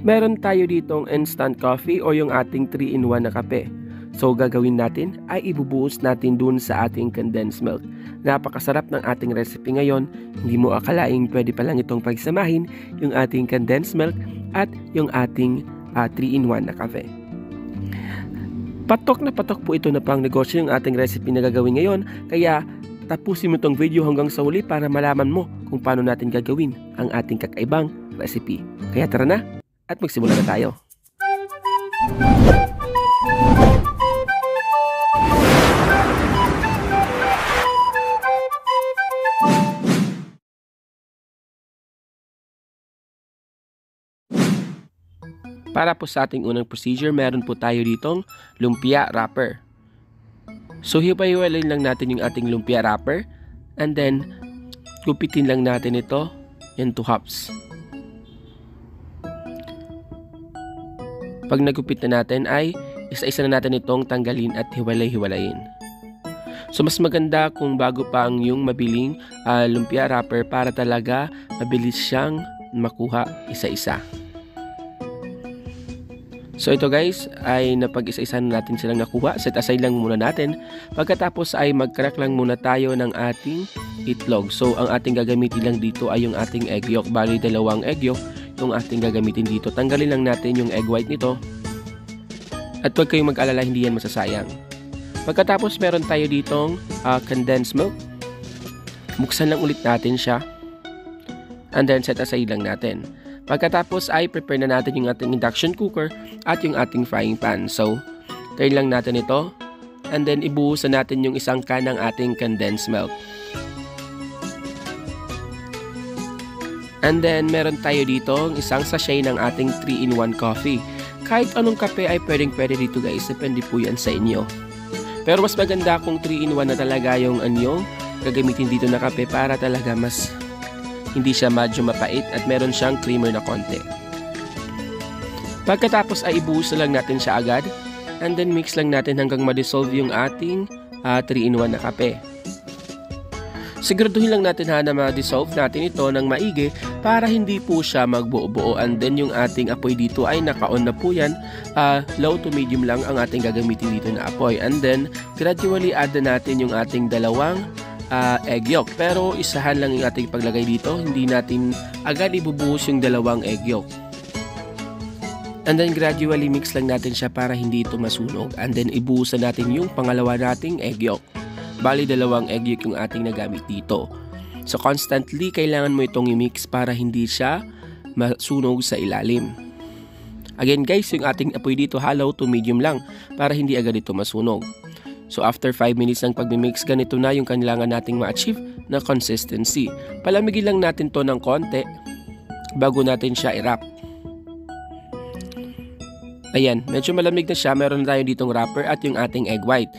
Meron tayo ditong instant coffee o yung ating 3-in-1 na kape. So gagawin natin ay ibubuhos natin dun sa ating condensed milk. Napakasarap ng ating recipe ngayon. Hindi mo akalaing pwede pa lang itong pagsamahin yung ating condensed milk at yung ating 3-in-1 na kape. Patok na patok po ito na pang negosyo yung ating recipe na gagawin ngayon. Kaya tapusin mo itong video hanggang sa huli para malaman mo kung paano natin gagawin ang ating kakaibang recipe. Kaya tara na at magsimula na tayo. Para po sa ating unang procedure, meron po tayo ditong lumpia wrapper. So hiwa-hiwalayin lang natin yung ating lumpia wrapper and then gupitin lang natin ito into halves. Pag nagupit na natin ay isa-isa na natin itong tanggalin at hiwalay-hiwalayin. So mas maganda kung bago pa ang yung mabiling lumpia wrapper para talaga mabilis siyang makuha isa-isa. So ito guys ay napag-isa-isa na natin silang nakuha. Set aside lang muna natin. Pagkatapos ay mag-crack lang muna tayo ng ating itlog. So ang ating gagamitin lang dito ay yung ating egg yolk. Bali 2 egg yolk yung ating gagamitin dito. Tanggalin lang natin yung egg white nito. At huwag kayong mag-alala, hindi yan masasayang. Pagkatapos meron tayo ditong condensed milk. Buksan lang ulit natin siya. And then set aside lang natin. Pagkatapos ay prepare na natin yung ating induction cooker at yung ating frying pan. So, turn lang natin ito and then ibuhusan natin yung isang can ng ating condensed milk. And then meron tayo dito isang sachet ng ating 3-in-1 coffee. Kahit anong kape ay pwede dito guys, depende po yan sa inyo. Pero mas maganda kung 3-in-1 na talaga yung anyong gagamitin dito na kape para talaga mas hindi siya medyo mapait at meron siyang creamer na konti. Pagkatapos ay ibuhos lang natin siya agad and then mix lang natin hanggang ma-dissolve yung ating 3-in-1 na kape. Siguraduhin lang natin na ma-dissolve natin ito ng maigi para hindi po siya magbuo-buo, and then yung ating apoy dito ay naka-on na po yan. Low to medium lang ang ating gagamitin dito na apoy, and then gradually add na natin yung ating 2 egg yolk. Pero isahan lang yung ating paglagay dito. Hindi natin agad ibubuhos yung 2 egg yolk. And then gradually mix lang natin siya para hindi ito masunog. And then ibuhusan natin yung pangalawa nating egg yolk. Bali 2 egg yolk yung ating nagamit dito. So constantly kailangan mo itong i-mix para hindi siya masunog sa ilalim. Again guys, yung ating apoy dito low to medium lang para hindi agad ito masunog. So after 5 minutes ng pagmimix, ganito na yung kailangan nating ma-achieve na consistency. Palamigin lang natin to ng konti bago natin siya i-wrap. Ayan, medyo malamig na siya. Meron tayo ditong wrapper at yung ating egg white.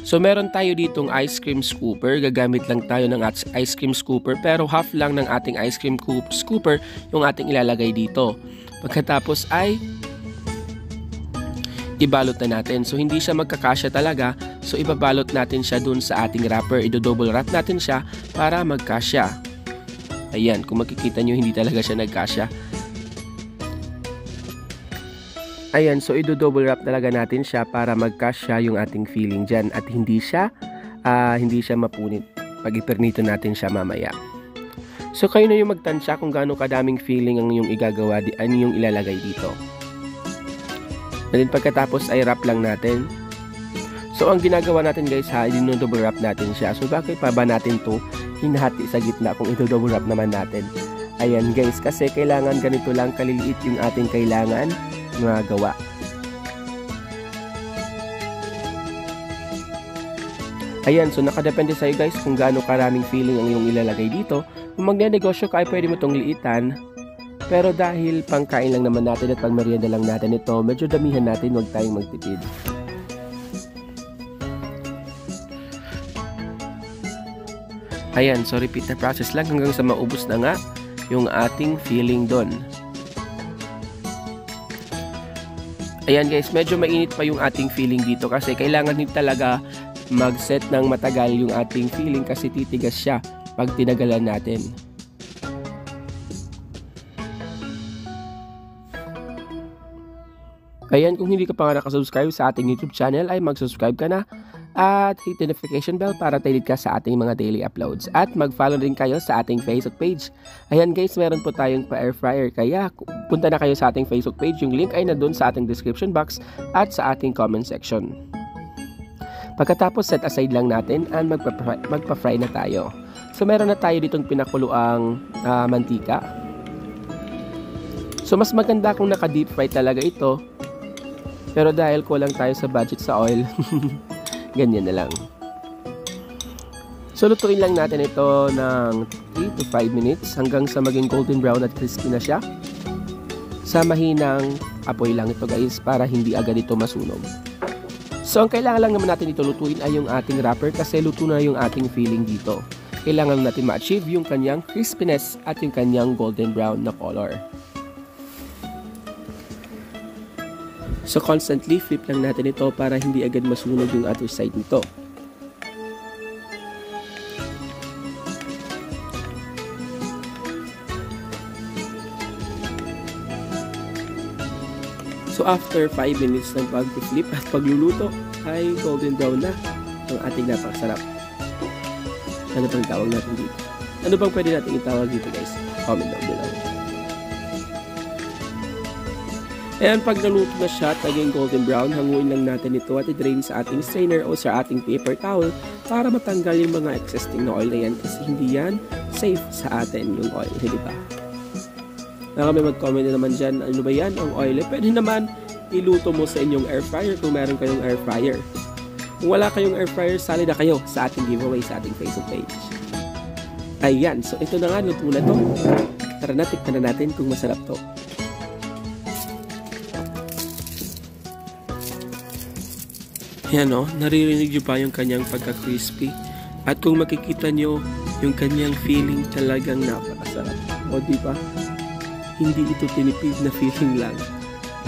So meron tayo ditong ice cream scooper. Gagamit lang tayo ng ice cream scooper pero half lang ng ating ice cream scooper yung ating ilalagay dito. Pagkatapos ay ibalot na natin. So hindi siya magkakasya talaga. So ibabalot natin siya dun sa ating wrapper. I-double wrap natin siya para magkasya. Ayan, kung makikita nyo hindi talaga siya nagkasya. Ayan, so i-double wrap talaga natin siya para magkasya yung ating filling dyan at hindi siya mapunit pag ipernito natin siya mamaya. So kayo na yung magtansya kung gaano kadaming filling ang yung igagawa, ano yung ilalagay dito. And then pagkatapos ay wrap lang natin. So ang ginagawa natin guys i-double wrap natin siya. So bakit pa ba natin to hinahati sa gitna kung i-double wrap naman natin? Ayan guys, kasi kailangan ganito lang kaliliit yung ating kailangan magawa. Ayan, so nakadepende sa'yo guys kung gaano karaming filling ang iyong ilalagay dito. Kung magnenegosyo ka ay pwede mo itong liitan. Pero dahil pangkain lang naman natin at pangmerienda lang natin ito, medyo damihan natin, huwag tayong magtipid. Ayan, so repeat na process lang hanggang sa maubos na nga yung ating filling doon. Ayan guys, medyo mainit pa yung ating filling dito kasi kailangan din talaga mag-set ng matagal yung ating filling kasi titigas siya pag tinagalan natin. Ayan, kung hindi ka pa nga nakasubscribe sa ating YouTube channel ay mag-subscribe ka na at hit the notification bell para updated ka sa ating mga daily uploads. At mag-follow rin kayo sa ating Facebook page. Ayan guys, meron po tayong pa-air fryer kaya punta na kayo sa ating Facebook page. Yung link ay nandun sa ating description box at sa ating comment section. Pagkatapos set aside lang natin at magpa-fry na tayo. So meron na tayo ditong pinakuluang mantika. So mas maganda kung naka-deep fry talaga ito. Pero dahil kulang tayo sa budget sa oil, ganyan na lang. So lutuin lang natin ito ng 3 to 5 minutes hanggang sa maging golden brown at crispy na siya. Sa mahinang apoy lang ito guys para hindi agad ito masunog. So ang kailangan lang naman natin ito lutuin ay yung ating wrapper kasi luto na yung ating filling dito. Kailangan natin ma-achieve yung kanyang crispiness at yung kanyang golden brown na color. So constantly flip lang natin ito para hindi agad masunog yung other side nito. So after 5 minutes ng pag-flip at pagluluto ay golden brown na ang ating napakasarap. Ano bang tawag natin dito? Ano bang pwede natin itawag dito guys? Comment down below. Ayan, pag naluto na siya at naging golden brown, hanguin lang natin ito at i-drain sa ating strainer o sa ating paper towel para matanggal yung mga existing na oil na yan kasi hindi yan safe sa atin yung oil, hindi ba? Na kami mag-comment na naman dyan, ano ba yan ang oil? Pwede naman iluto mo sa inyong air fryer kung meron kayong air fryer. Kung wala kayong air fryer, sali na kayo sa ating giveaway sa ating Facebook page. Ayan, so ito na nga, luto na to. Tara na, tikman na natin kung masarap to. Yan o, naririnig nyo pa yung kanyang pagka-crispy. At kung makikita nyo, yung kanyang feeling talagang napakasarap. O diba? Hindi ito tinipid na feeling lang.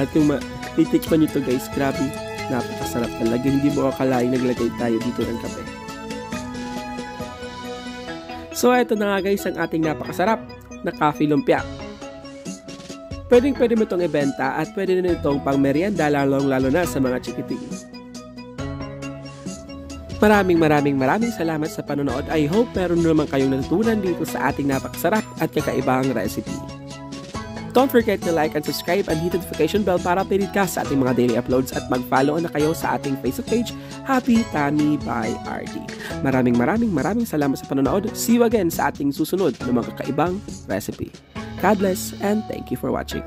At kung titikman nyo to guys, grabe, napakasarap talaga. Hindi mo akalain naglagay tayo dito ng kape. So ito na nga guys ang ating napakasarap na coffee lumpia. Pwede mo itong ibenta at pwede na itong pang merienda lalo na sa mga chikiting. Maraming salamat sa panonood. I hope meron naman kayong natutunan dito sa ating napakasarap at kakaibang recipe. Don't forget to like and subscribe and hit the notification bell para updated ka sa ating mga daily uploads at mag-follow na kayo sa ating Facebook page, Happy Tummy by RD. Maraming salamat sa panonood. See you again sa ating susunod na mga kakaibang recipe. God bless and thank you for watching.